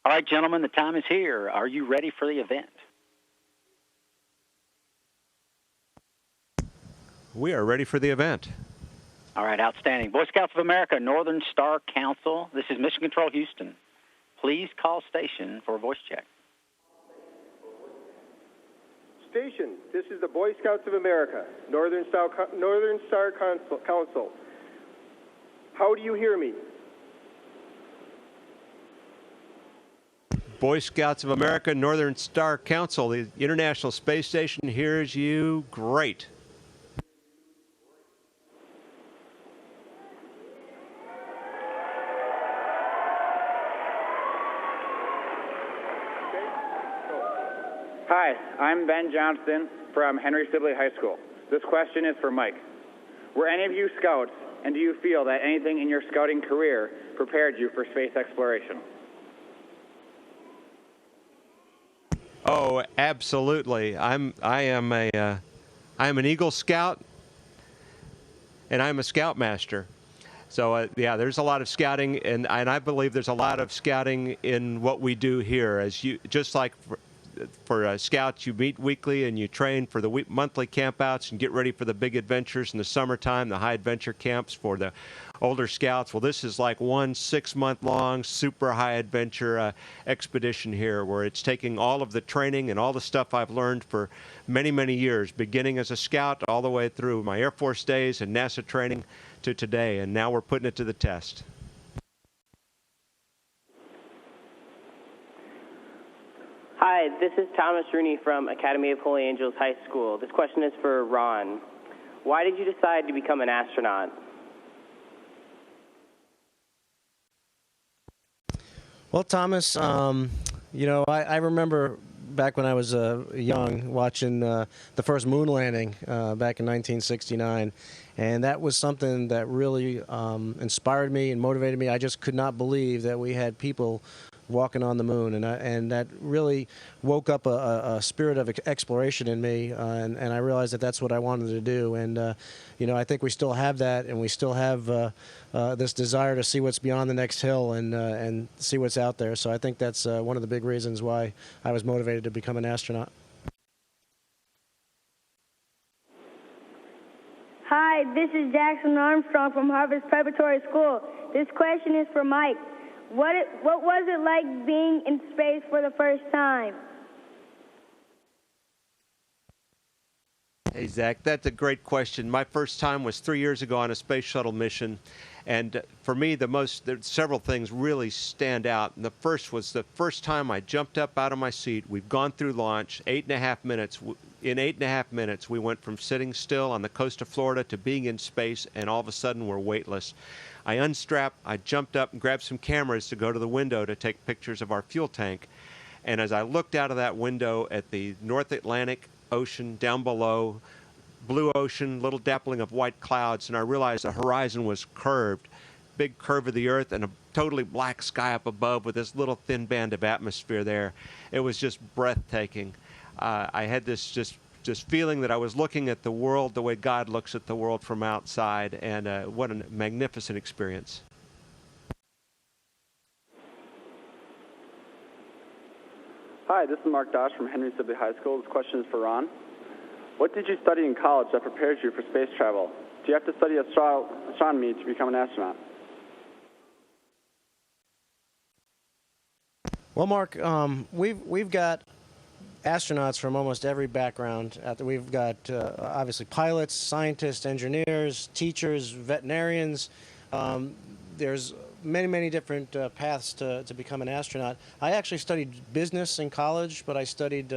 All right, gentlemen, the time is here. Are you ready for the event? We are ready for the event. All right, outstanding. Boy Scouts of America, Northern Star Council. This is Mission Control Houston. Please call station for a voice check. Station, this is the Boy Scouts of America, Northern Star Council. How do you hear me? Boy Scouts of America, Northern Star Council, the International Space Station hears you great. Hi, I'm Ben Johnston from Henry Sibley High School. This question is for Mike. Were any of you scouts, and do you feel that anything in your scouting career prepared you for space exploration? Oh, absolutely. I am an Eagle Scout, and I'm a Scoutmaster. So yeah, there's a lot of scouting, and I believe there's a lot of scouting in what we do here. As you just like for scouts, you meet weekly and you train for the monthly campouts and get ready for the big adventures in the summertime, the high adventure camps for the older scouts. Well, this is like one 6-month-long super high adventure expedition here, where it's taking all of the training and all the stuff I've learned for many, many years, beginning as a scout all the way through my Air Force days and NASA training to today, and now we're putting it to the test. Hi, this is Thomas Rooney from Academy of Holy Angels High School. This question is for Ron. Why did you decide to become an astronaut? Well, Thomas, I remember back when I was young watching the first moon landing back in 1969, and that was something that really inspired me and motivated me. I just could not believe that we had people walking on the moon, and that really woke up a spirit of exploration in me, and I realized that that's what I wanted to do. And I think we still have that, and we still have this desire to see what's beyond the next hill and see what's out there. So I think that's one of the big reasons why I was motivated to become an astronaut. Hi, this is Jackson Armstrong from Harvest Preparatory School. This question is for Mike. What was it like being in space for the first time? Hey, Zach, that's a great question. My first time was 3 years ago on a space shuttle mission. And for me, there's several things really stand out. And the first was the first time I jumped up out of my seat. We've gone through launch, 8.5 minutes. In 8.5 minutes, we went from sitting still on the coast of Florida to being in space, and all of a sudden we're weightless. I unstrapped, I jumped up and grabbed some cameras to go to the window to take pictures of our fuel tank. And as I looked out of that window at the North Atlantic Ocean down below, blue ocean, little dappling of white clouds, and I realized the horizon was curved, big curve of the earth, and a totally black sky up above with this little thin band of atmosphere there. It was just breathtaking. I had this just feeling that I was looking at the world the way God looks at the world from outside, and what a magnificent experience. Hi, this is Mark Dosh from Henry Sibley High School. This question is for Ron. What did you study in college that prepares you for space travel? Do you have to study astronomy to become an astronaut? Well, Mark, we've got astronauts from almost every background. We've got obviously pilots, scientists, engineers, teachers, veterinarians. There's many different paths to become an astronaut. I actually studied business in college, but I studied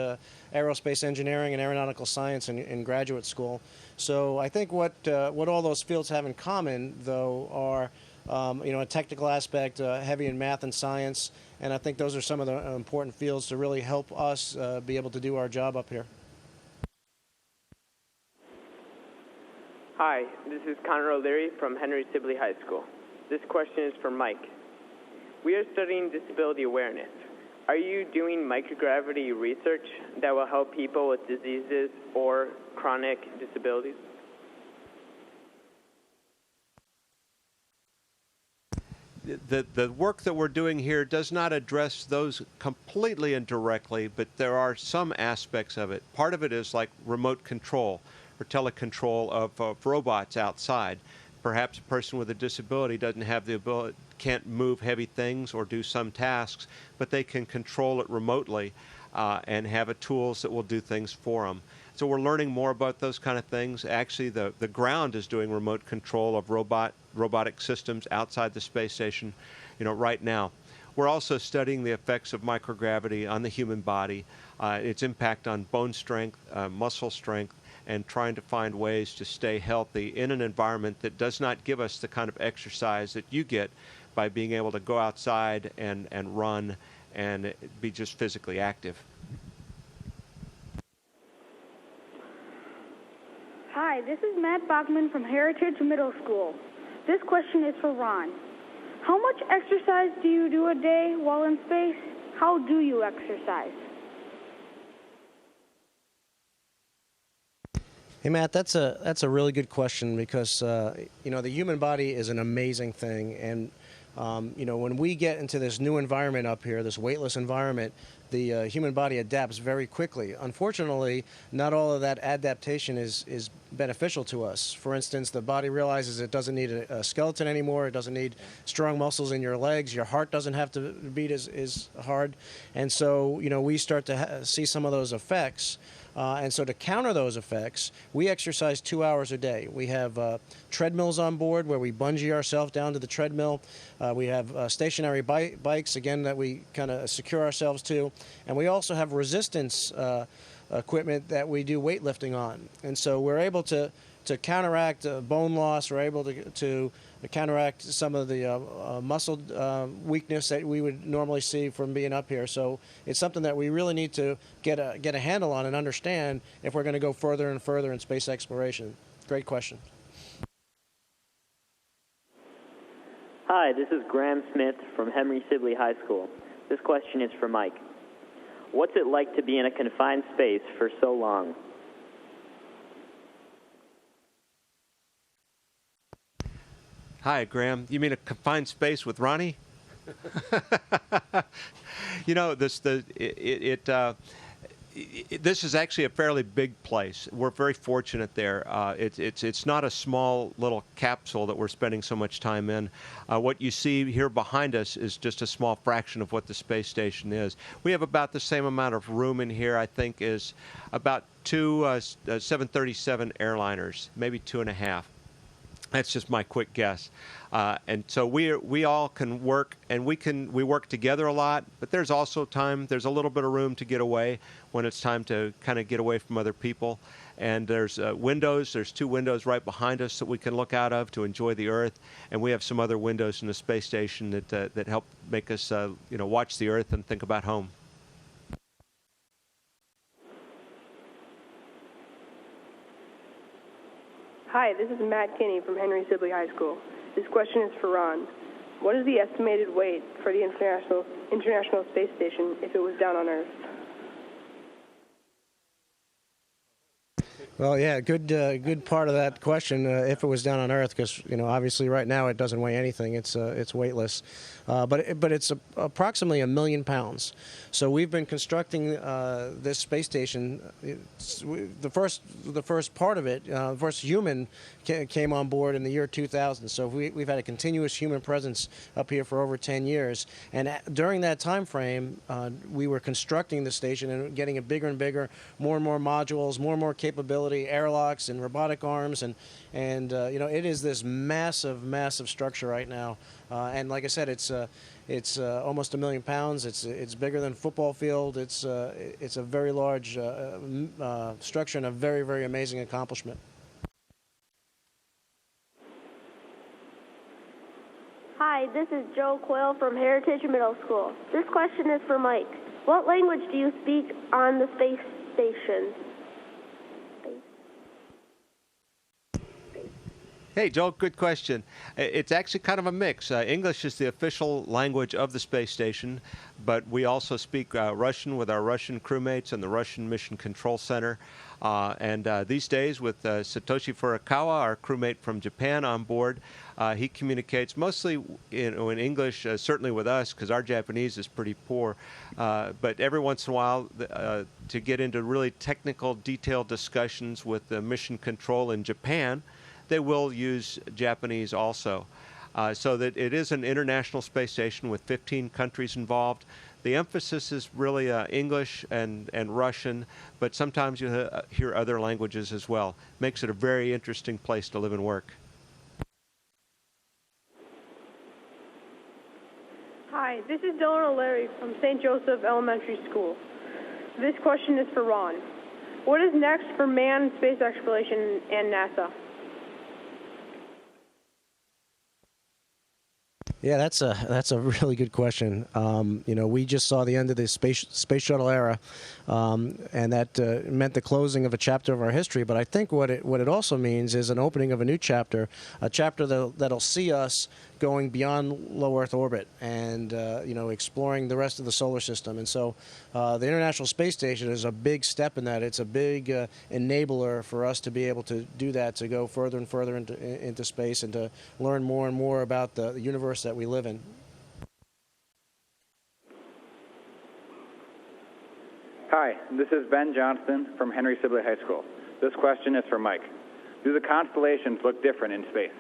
aerospace engineering and aeronautical science in graduate school. So I think what all those fields have in common, though, are a technical aspect, heavy in math and science, and I think those are some of the important fields to really help us be able to do our job up here. Hi, this is Connor O'Leary from Henry Sibley High School. This question is for Mike. We are studying disability awareness. Are you doing microgravity research that will help people with diseases or chronic disabilities? the work that we're doing here does not address those completely and directly, but there are some aspects of it. Part of it is like remote control or telecontrol of robots outside. Perhaps a person with a disability doesn't have the ability, can't move heavy things or do some tasks, but they can control it remotely and have tools that will do things for them. So we're learning more about those kind of things. Actually, the ground is doing remote control of robotic systems outside the space station, right now. We're also studying the effects of microgravity on the human body, its impact on bone strength, muscle strength, and trying to find ways to stay healthy in an environment that does not give us the kind of exercise that you get by being able to go outside and run and be just physically active. Hi, this is Matt Bachman from Heritage Middle School. This question is for Ron. How much exercise do you do a day while in space? How do you exercise? Hey Matt, that's a really good question because the human body is an amazing thing, and when we get into this new environment up here, this weightless environment, the human body adapts very quickly. Unfortunately, not all of that adaptation is beneficial to us. For instance, the body realizes it doesn't need a skeleton anymore. It doesn't need strong muscles in your legs. Your heart doesn't have to beat as hard. And so, we start to see some of those effects. And so to counter those effects, we exercise 2 hours a day. We have treadmills on board where we bungee ourselves down to the treadmill. We have stationary bikes, again, that we kind of secure ourselves to. And we also have resistance equipment that we do weightlifting on. And so we're able to counteract bone loss. We're able to counteract some of the muscle weakness that we would normally see from being up here. So it's something that we really need to get a handle on and understand if we're going to go further and further in space exploration. Great question. Hi, this is Graham Smith from Henry Sibley High School. This question is for Mike. What's it like to be in a confined space for so long? Hi, Graham. You mean a confined space with Ronnie? This is actually a fairly big place. We're very fortunate there. It's not a small little capsule that we're spending so much time in. What you see here behind us is just a small fraction of what the space station is. We have about the same amount of room in here, I think, as about two 737 airliners, maybe 2.5. That's just my quick guess. And so we all can work, and we work together a lot, but there's also there's a little bit of room to get away when it's time to kind of get away from other people. And there's windows. There's 2 windows right behind us that we can look out of to enjoy the Earth. And we have some other windows in the space station that help make us watch the Earth and think about home. Hi, this is Matt Kinney from Henry Sibley High School. This question is for Ron. What is the estimated weight for the International Space Station if it was down on Earth? Well, yeah, good part of that question. If it was down on Earth, because obviously right now it doesn't weigh anything. It's weightless, but it's approximately 1 million pounds. So we've been constructing this space station. The first part of it, the first human came on board in the year 2000. So we've had a continuous human presence up here for over 10 years. And during that time frame, we were constructing the station and getting it bigger and bigger, more and more modules, more and more capability, airlocks and robotic arms, and it is this massive structure right now. And like I said, it's almost 1 million pounds. It's bigger than a football field. It's a very large structure and a very, very amazing accomplishment. Hi, this is Joe Coyle from Heritage Middle School. This question is for Mike. What language do you speak on the space station? Hey, Joel, good question. It's actually kind of a mix. English is the official language of the space station, but we also speak Russian with our Russian crewmates in the Russian Mission Control Center. And these days, with Satoshi Furukawa, our crewmate from Japan, on board, he communicates mostly in English, certainly with us, because our Japanese is pretty poor. But every once in a while, to get into really technical, detailed discussions with the Mission Control in Japan, they will use Japanese also. So that it is an international space station with 15 countries involved. The emphasis is really English and Russian, but sometimes you hear other languages as well. Makes it a very interesting place to live and work. Hi, this is Dylan O'Leary from St. Joseph Elementary School. This question is for Ron. What is next for manned space exploration and NASA? Yeah, that's a really good question. We just saw the end of the space shuttle era, and that meant the closing of a chapter of our history. But I think what it also means is an opening of a new chapter, a chapter that'll see us going beyond low Earth orbit and exploring the rest of the solar system. And so the International Space Station is a big step in that. It's a big enabler for us to be able to do that, to go further and further into space and to learn more and more about the universe that we live in. Hi, this is Ben Johnston from Henry Sibley High School. This question is for Mike. Do the constellations look different in space?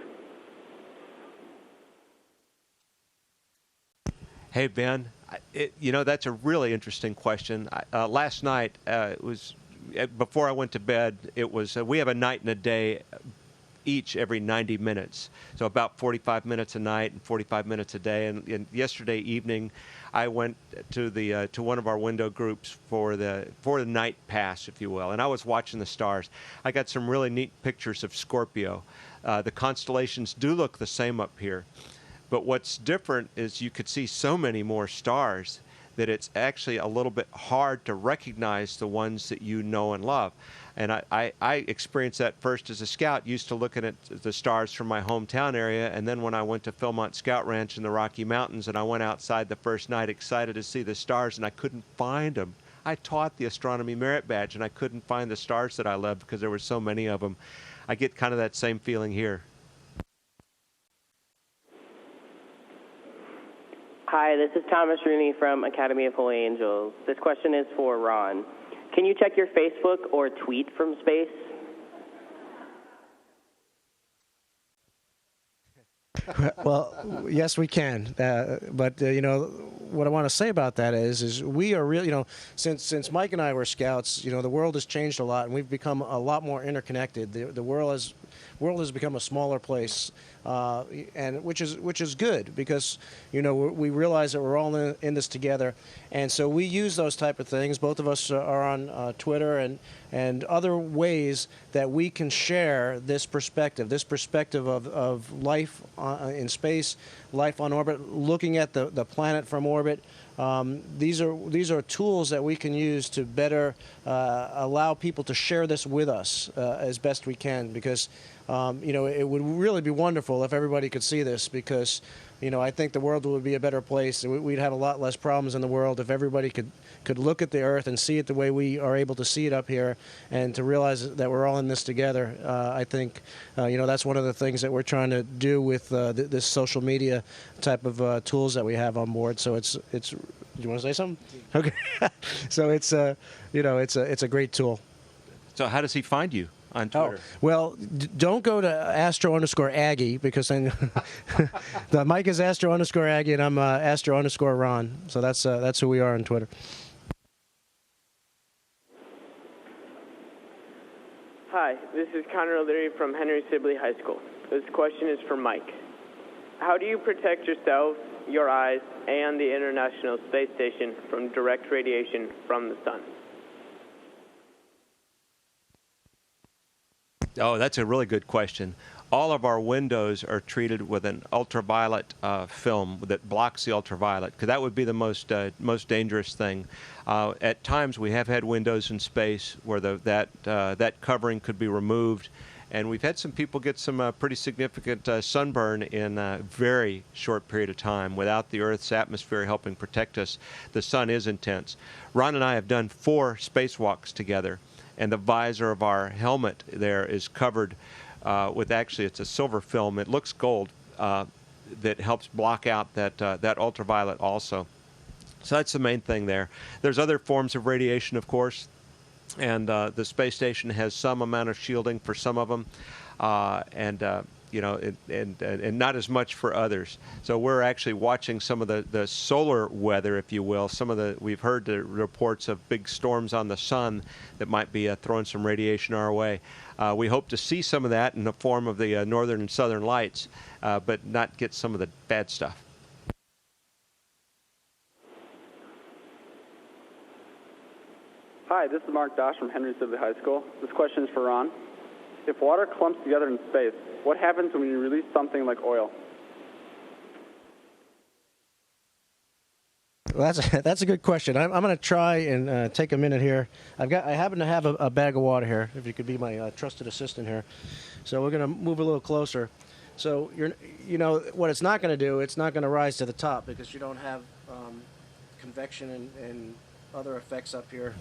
Hey, Ben, that's a really interesting question. Last night, it was before I went to bed, it was we have a night and a day each every 90 minutes. So about 45 minutes a night and 45 minutes a day. And yesterday evening, I went to one of our window groups for the night pass, if you will, and I was watching the stars. I got some really neat pictures of Scorpio. The constellations do look the same up here. But what's different is you could see so many more stars that it's actually a little bit hard to recognize the ones that you know and love. And I experienced that first as a scout, used to looking at the stars from my hometown area, and then when I went to Philmont Scout Ranch in the Rocky Mountains and I went outside the first night excited to see the stars and I couldn't find them. I taught the Astronomy Merit Badge and I couldn't find the stars that I loved because there were so many of them. I get kind of that same feeling here. Hi, this is Thomas Rooney from Academy of Holy Angels. This question is for Ron. Can you check your Facebook or tweet from space? Well, yes, we can. But what I want to say about that is we are really, since Mike and I were scouts, the world has changed a lot, and we've become a lot more interconnected. The world has become a smaller place, and which is good because we realize that we're all in this together, and so we use those type of things. Both of us are on Twitter and other ways that we can share this perspective of life in space, life on orbit, looking at the planet from orbit. These are tools that we can use to better allow people to share this with us as best we can, because it would really be wonderful if everybody could see this, because I think the world would be a better place. We'd have a lot less problems in the world if everybody could look at the Earth and see it the way we are able to see it up here, and to realize that we're all in this together. I think that's one of the things that we're trying to do with this social media type of tools that we have on board. So it's. Do you want to say something? Okay. So it's a great tool. So how does he find you on Twitter? Oh, well, don't go to Astro_Aggie, because then the Mike is Astro_Aggie and I'm Astro_Ron. So that's who we are on Twitter. Hi, this is Connor O'Leary from Henry Sibley High School. This question is for Mike. How do you protect yourself, your eyes, and the International Space Station from direct radiation from the sun? Oh, that's a really good question. All of our windows are treated with an ultraviolet film that blocks the ultraviolet, because that would be the most dangerous thing. At times, we have had windows in space where that covering could be removed, And we've had some people get some pretty significant sunburn in a very short period of time without the Earth's atmosphere helping protect us. The sun is intense. Ron and I have done 4 spacewalks together, and the visor of our helmet there is covered with, actually, it's a silver film. It looks gold that helps block out that ultraviolet also. So that's the main thing there. There's other forms of radiation, of course. And the space station has some amount of shielding for some of them, and not as much for others. So we're actually watching some of the solar weather, if you will. We've heard the reports of big storms on the sun that might be throwing some radiation our way. We hope to see some of that in the form of the northern and southern lights, but not get some of the bad stuff. Hi, this is Mark Dosh from Henry Sibley High School. This question is for Ron. If water clumps together in space, what happens when you release something like oil? Well, that's a good question. I'm going to try and take a minute here. I happen to have a bag of water here. If you could be my trusted assistant here. So we're going to move a little closer. So what it's not going to do. It's not going to rise to the top because you don't have convection and other effects up here.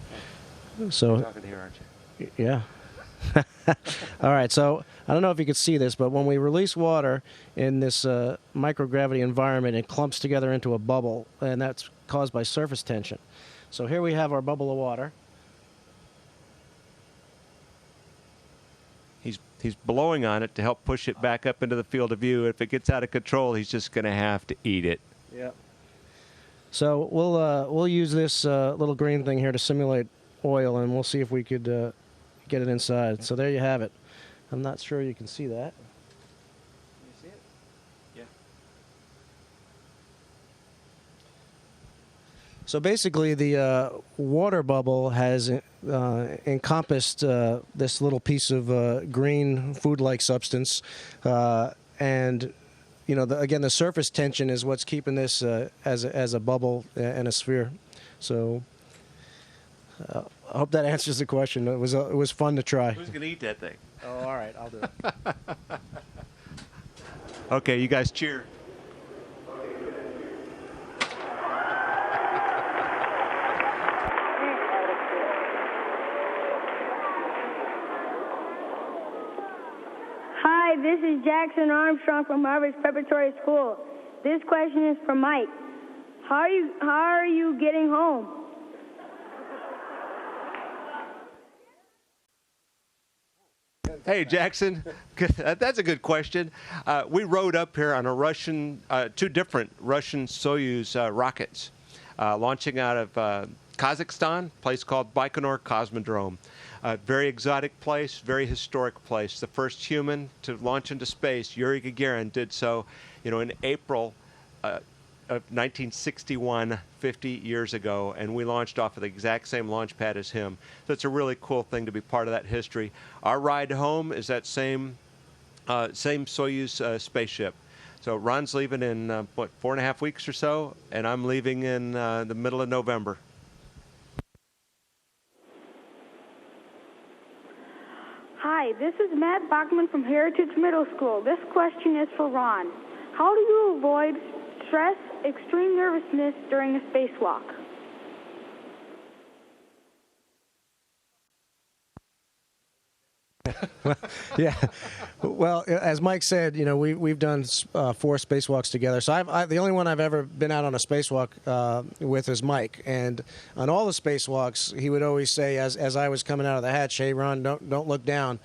So. You're talking here, aren't you? Yeah. All right, so I don't know if you can see this, but when we release water in this microgravity environment, it clumps together into a bubble, and that's caused by surface tension. So here we have our bubble of water. He's blowing on it to help push it back up into the field of view. If it gets out of control, he's just going to have to eat it. Yeah. So we'll use this little green thing here to simulate oil, and we'll see if we could get it inside. So there you have it. I'm not sure you can see that. Can you see it? Yeah. So basically, the water bubble has encompassed this little piece of green food-like substance, and again, the surface tension is what's keeping this as a bubble and a sphere. So I hope that answers the question. It was fun to try. Who's going to eat that thing? Oh, all right, I'll do it. Okay, you guys cheer. Hi, this is Jackson Armstrong from Harvard Preparatory School. This question is for Mike. How are you getting home? Hey, Jackson, that's a good question. We rode up here on a two different Russian Soyuz rockets, launching out of Kazakhstan, a place called Baikonur Cosmodrome. Very exotic place, very historic place. The first human to launch into space, Yuri Gagarin, did so, in April of 1961, 50 years ago, and we launched off of the exact same launch pad as him. So it's a really cool thing to be part of that history. Our ride home is that same Soyuz spaceship. So Ron's leaving in, 4.5 weeks or so, and I'm leaving in the middle of November. Hi, this is Matt Bachman from Heritage Middle School. This question is for Ron. How do you avoid stress, extreme nervousness during a spacewalk? Yeah. Well, as Mike said, we've done 4 spacewalks together. So the only one I've ever been out on a spacewalk with is Mike. And on all the spacewalks, he would always say, as I was coming out of the hatch, "Hey, Ron, don't look down."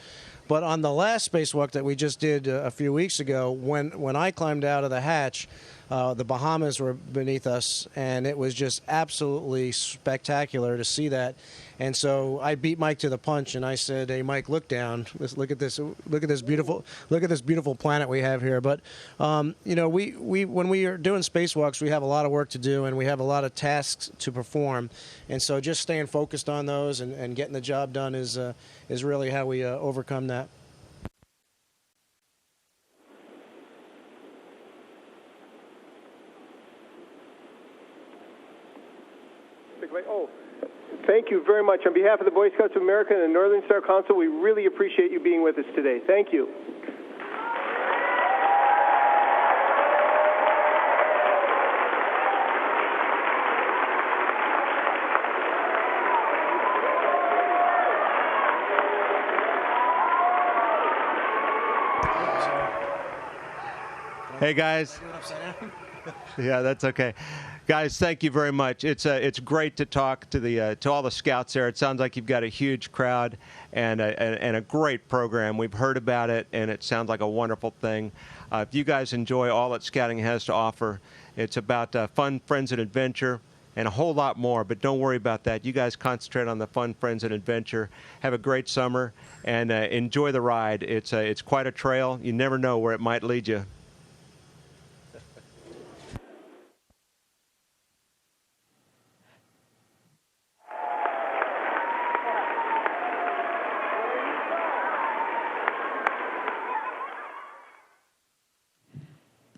But on the last spacewalk that we just did a few weeks ago, when I climbed out of the hatch, the Bahamas were beneath us, and it was just absolutely spectacular to see that. And so I beat Mike to the punch, and I said, "Hey, Mike, look down. Look at this beautiful planet we have here." But we when we are doing spacewalks, we have a lot of work to do, and we have a lot of tasks to perform. And so just staying focused on those and getting the job done is really how we overcome that. Oh, thank you very much. On behalf of the Boy Scouts of America and the Northern Star Council, we really appreciate you being with us today. Thank you. Hey guys. Yeah, that's okay. Guys, thank you very much. It's great to talk to all the scouts there. It sounds like you've got a huge crowd and a great program. We've heard about it, and it sounds like a wonderful thing. If you guys enjoy all that scouting has to offer, it's about fun, friends, and adventure, and a whole lot more. But don't worry about that. You guys concentrate on the fun, friends, and adventure. Have a great summer, and enjoy the ride. It's quite a trail. You never know where it might lead you.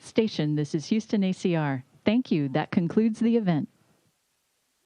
Station, this is Houston ACR. Thank you. That concludes the event.